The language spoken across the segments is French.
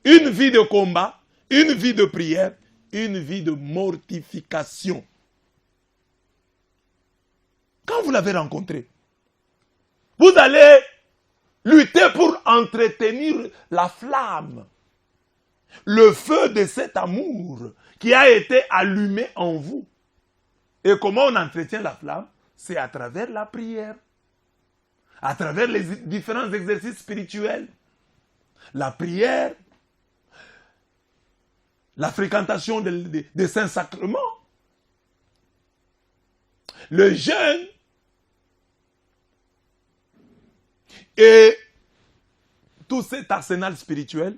une vie de combat, une vie de prière, une vie de mortification. Quand vous l'avez rencontré, vous allez lutter pour entretenir la flamme, le feu de cet amour qui a été allumé en vous. Et comment on entretient la flamme? C'est à travers la prière, à travers les différents exercices spirituels. La prière, la fréquentation des saints sacrements, le jeûne et tout cet arsenal spirituel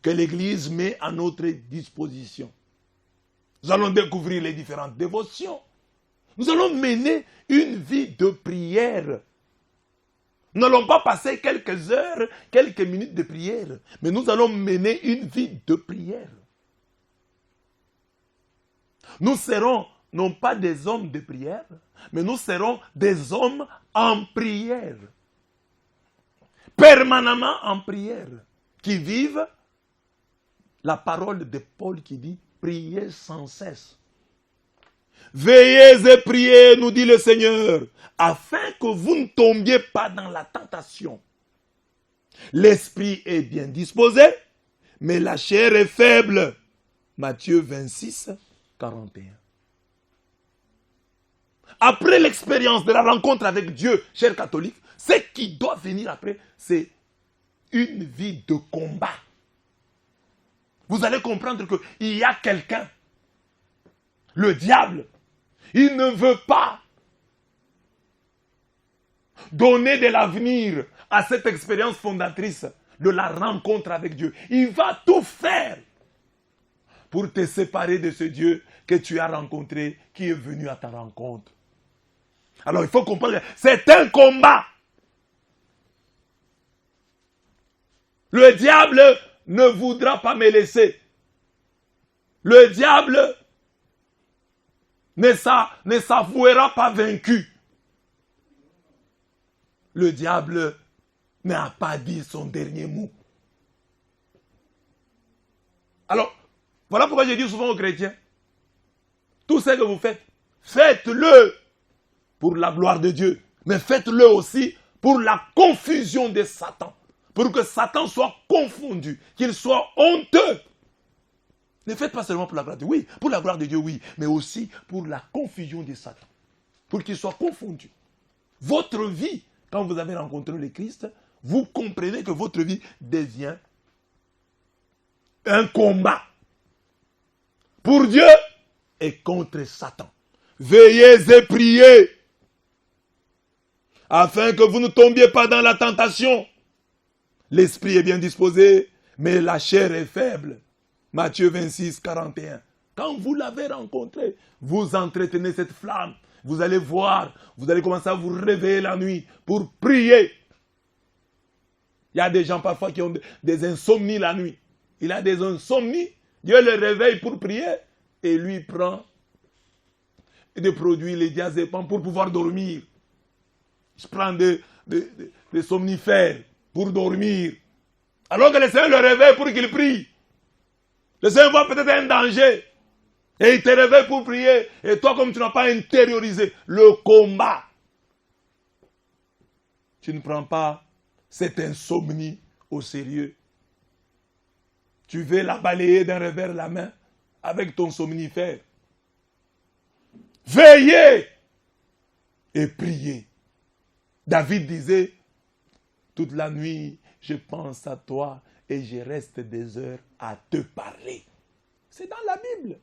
que l'Église met à notre disposition. Nous allons découvrir les différentes dévotions. Nous allons mener une vie de prière. Nous n'allons pas passer quelques heures, quelques minutes de prière, mais nous allons mener une vie de prière. Nous serons non pas des hommes de prière, mais nous serons des hommes en prière. Permanemment en prière, qui vivent la parole de Paul qui dit « Priez sans cesse ». Veillez et priez, nous dit le Seigneur, afin que vous ne tombiez pas dans la tentation. L'esprit est bien disposé, mais la chair est faible. Matthieu 26, 41. Après l'expérience de la rencontre avec Dieu, chers catholiques, ce qui doit venir après, c'est une vie de combat. Vous allez comprendre qu'il y a quelqu'un, le diable, il ne veut pas donner de l'avenir à cette expérience fondatrice de la rencontre avec Dieu. Il va tout faire pour te séparer de ce Dieu que tu as rencontré, qui est venu à ta rencontre. Alors il faut comprendre, c'est un combat. Le diable ne voudra pas me laisser. Le diable ne s'avouera pas vaincu. Le diable n'a pas dit son dernier mot. Alors, voilà pourquoi je dis souvent aux chrétiens, tout ce que vous faites, faites-le pour la gloire de Dieu, mais faites-le aussi pour la confusion de Satan, pour que Satan soit confondu, qu'il soit honteux. Ne faites pas seulement pour la gloire de Dieu, oui, pour la gloire de Dieu, oui, mais aussi pour la confusion de Satan, pour qu'il soit confondu. Votre vie, quand vous avez rencontré le Christ, vous comprenez que votre vie devient un combat pour Dieu et contre Satan. Veillez et priez afin que vous ne tombiez pas dans la tentation. L'esprit est bien disposé, mais la chair est faible. Matthieu 26, 41. Quand vous l'avez rencontré, vous entretenez cette flamme. Vous allez voir, vous allez commencer à vous réveiller la nuit pour prier. Il y a des gens parfois qui ont des insomnies la nuit. Il a des insomnies, Dieu le réveille pour prier et lui prend des produits, les diazépams pour pouvoir dormir. Je prends des somnifères pour dormir. Alors que le Seigneur le réveille pour qu'il prie. Le Seigneur voit peut-être un danger. Et il te réveille pour prier. Et toi, comme tu n'as pas intériorisé le combat, tu ne prends pas cette insomnie au sérieux. Tu veux la balayer d'un revers de la main avec ton somnifère. Veillez et priez. David disait, toute la nuit, je pense à toi et je reste des heures à te parler. C'est dans la Bible.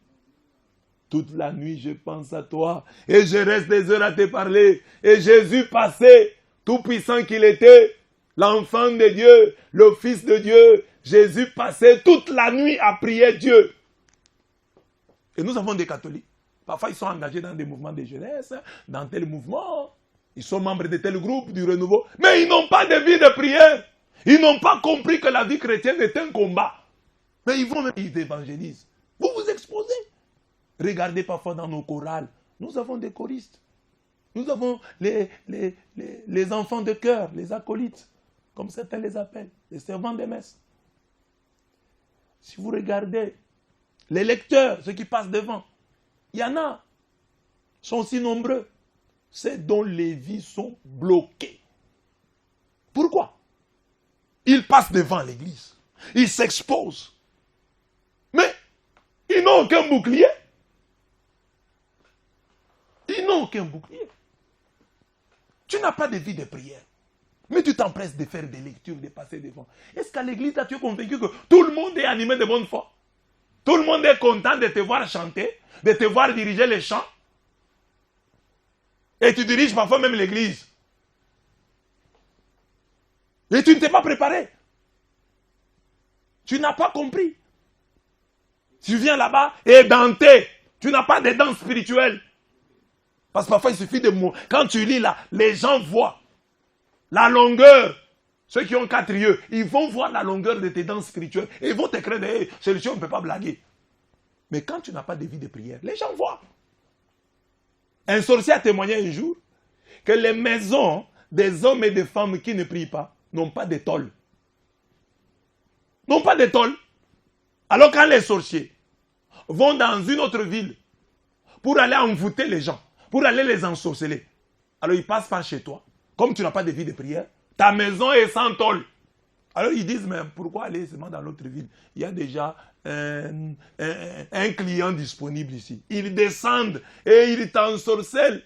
Toute la nuit, je pense à toi et je reste des heures à te parler. Et Jésus passait, tout puissant qu'il était, l'enfant de Dieu, le Fils de Dieu, Jésus passait toute la nuit à prier Dieu. Et nous avons des catholiques. Parfois, ils sont engagés dans des mouvements de jeunesse, dans tel mouvement. Ils sont membres de tel groupe, du renouveau. Mais ils n'ont pas de vie de prière. Ils n'ont pas compris que la vie chrétienne est un combat. Mais ils vont même, ils évangélisent. Vous vous exposez. Regardez parfois dans nos chorales. Nous avons des choristes. Nous avons les enfants de chœur, les acolytes, comme certains les appellent, les servants des messes. Si vous regardez les lecteurs, ceux qui passent devant, il y en a, sont si nombreux, c'est dont les vies sont bloquées. Pourquoi? Ils passent devant l'église, ils s'exposent, mais ils n'ont aucun bouclier. Ils n'ont aucun bouclier. Tu n'as pas de vie de prière. Mais tu t'empresses de faire des lectures, de passer devant. Est-ce qu'à l'église, tu es convaincu que tout le monde est animé de bonne foi? Tout le monde est content de te voir chanter, de te voir diriger les chants. Et tu diriges parfois même l'église. Et tu ne t'es pas préparé. Tu n'as pas compris. Tu viens là-bas et denté. Tu n'as pas de dents spirituelles. Parce que parfois il suffit de mots. Quand tu lis là, les gens voient la longueur. Ceux qui ont 4 yeux, ils vont voir la longueur de tes dents spirituelles. Et ils vont te créer des solutions, on ne peut pas blaguer. Mais quand tu n'as pas de vie de prière, les gens voient. Un sorcier a témoigné un jour que les maisons des hommes et des femmes qui ne prient pas n'ont pas de tôle. N'ont pas de tôle. Alors quand les sorciers vont dans une autre ville pour aller envoûter les gens, pour aller les ensorceler, alors ils passent par chez toi. Comme tu n'as pas de vie de prière, ta maison est sans tôle. Alors ils disent, mais pourquoi aller seulement dans l'autre ville? Il y a déjà un client disponible ici. Ils descendent et ils t'ensorcellent.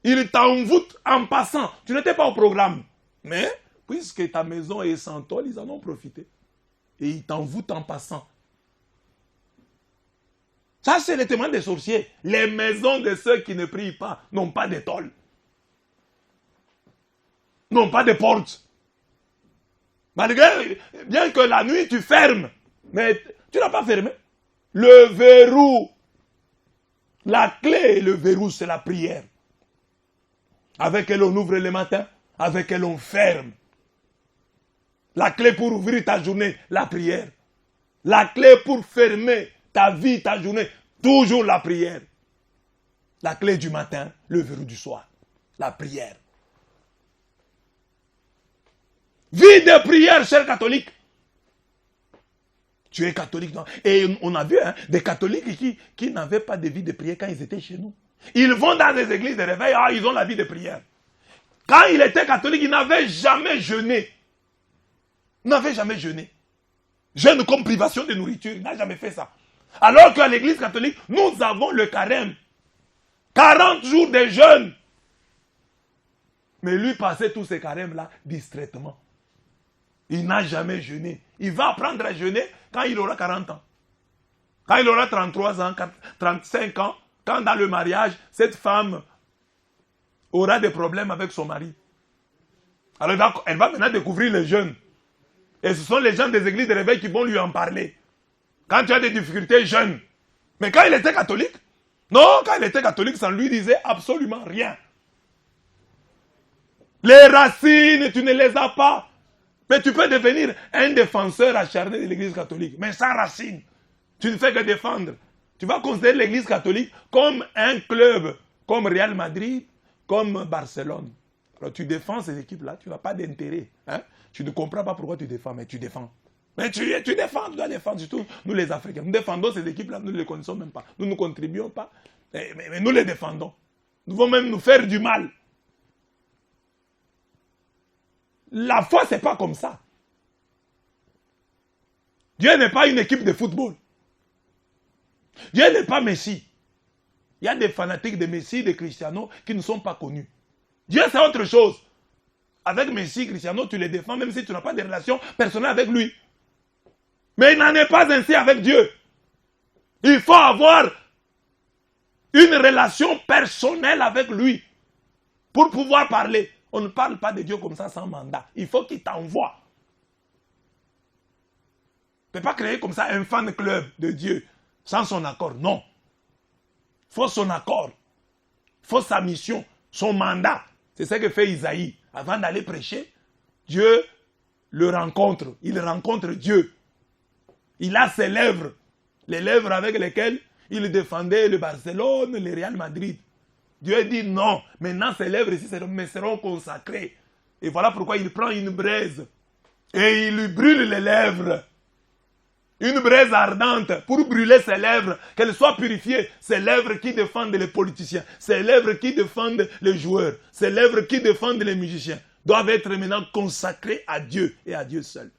Ils t'envoûtent en passant. Tu n'étais pas au programme. Mais, puisque ta maison est sans tôle, ils en ont profité. Et ils t'envoûtent en passant. Ça, c'est le témoin des sorciers. Les maisons de ceux qui ne prient pas n'ont pas de tôle. N'ont pas de porte. Malgré, bien que la nuit, tu fermes. Mais tu n'as pas fermé. Le verrou, la clé et le verrou, c'est la prière. Avec elle, on ouvre le matin. Avec elle, on ferme. La clé pour ouvrir ta journée, la prière. La clé pour fermer ta vie, ta journée, toujours la prière. La clé du matin, le verrou du soir, la prière. Vie de prière, chers catholiques. Tu es catholique, non? Et on a vu des catholiques qui n'avaient pas de vie de prière quand ils étaient chez nous. Ils vont dans des églises de réveil, ils ont la vie de prière. Quand il était catholique, il n'avait jamais jeûné. Il n'avait jamais jeûné. Jeûne comme privation de nourriture, il n'a jamais fait ça. Alors qu'à l'église catholique, nous avons le carême. 40 jours de jeûne. Mais lui passait tous ces carèmes-là distraitement. Il n'a jamais jeûné. Il va apprendre à jeûner quand il aura 40 ans. Quand il aura 33 ans, 35 ans, quand dans le mariage, cette femme aura des problèmes avec son mari. Alors elle va maintenant découvrir les jeunes. Et ce sont les gens des églises de réveil qui vont lui en parler. Quand tu as des difficultés, jeûne. Mais quand il était catholique, non, quand il était catholique, ça ne lui disait absolument rien. Les racines, tu ne les as pas. Mais tu peux devenir un défenseur acharné de l'église catholique. Mais sans racines, tu ne fais que défendre. Tu vas considérer l'église catholique comme un club, comme Real Madrid, comme Barcelone. Alors tu défends ces équipes-là, tu n'as pas d'intérêt. Hein? Tu ne comprends pas pourquoi tu défends, mais tu défends. Mais tu défends, tu dois défendre, surtout nous les Africains. Nous défendons ces équipes-là, nous ne les connaissons même pas. Nous ne contribuons pas, mais nous les défendons. Nous vont même nous faire du mal. La foi, ce n'est pas comme ça. Dieu n'est pas une équipe de football. Dieu n'est pas Messi. Il y a des fanatiques de Messi, de Cristiano, qui ne sont pas connus. Dieu, c'est autre chose. Avec Messi, Cristiano, tu les défends, même si tu n'as pas de relation personnelle avec lui. Mais il n'en est pas ainsi avec Dieu. Il faut avoir une relation personnelle avec lui pour pouvoir parler. On ne parle pas de Dieu comme ça sans mandat. Il faut qu'il t'envoie. Tu ne peux pas créer comme ça un fan club de Dieu sans son accord. Non. Il faut son accord. Il faut sa mission, son mandat. C'est ce que fait Isaïe. Avant d'aller prêcher, Dieu le rencontre. Il rencontre Dieu. Il a ses lèvres. Les lèvres avec lesquelles il défendait le Barcelone, le Real Madrid. Dieu dit non. Maintenant, ses lèvres ici seront consacrées. Et voilà pourquoi il prend une braise et il lui brûle les lèvres. Une braise ardente pour brûler ses lèvres, qu'elles soient purifiées. Ces lèvres qui défendent les politiciens, ces lèvres qui défendent les joueurs, ces lèvres qui défendent les musiciens, doivent être maintenant consacrées à Dieu et à Dieu seul.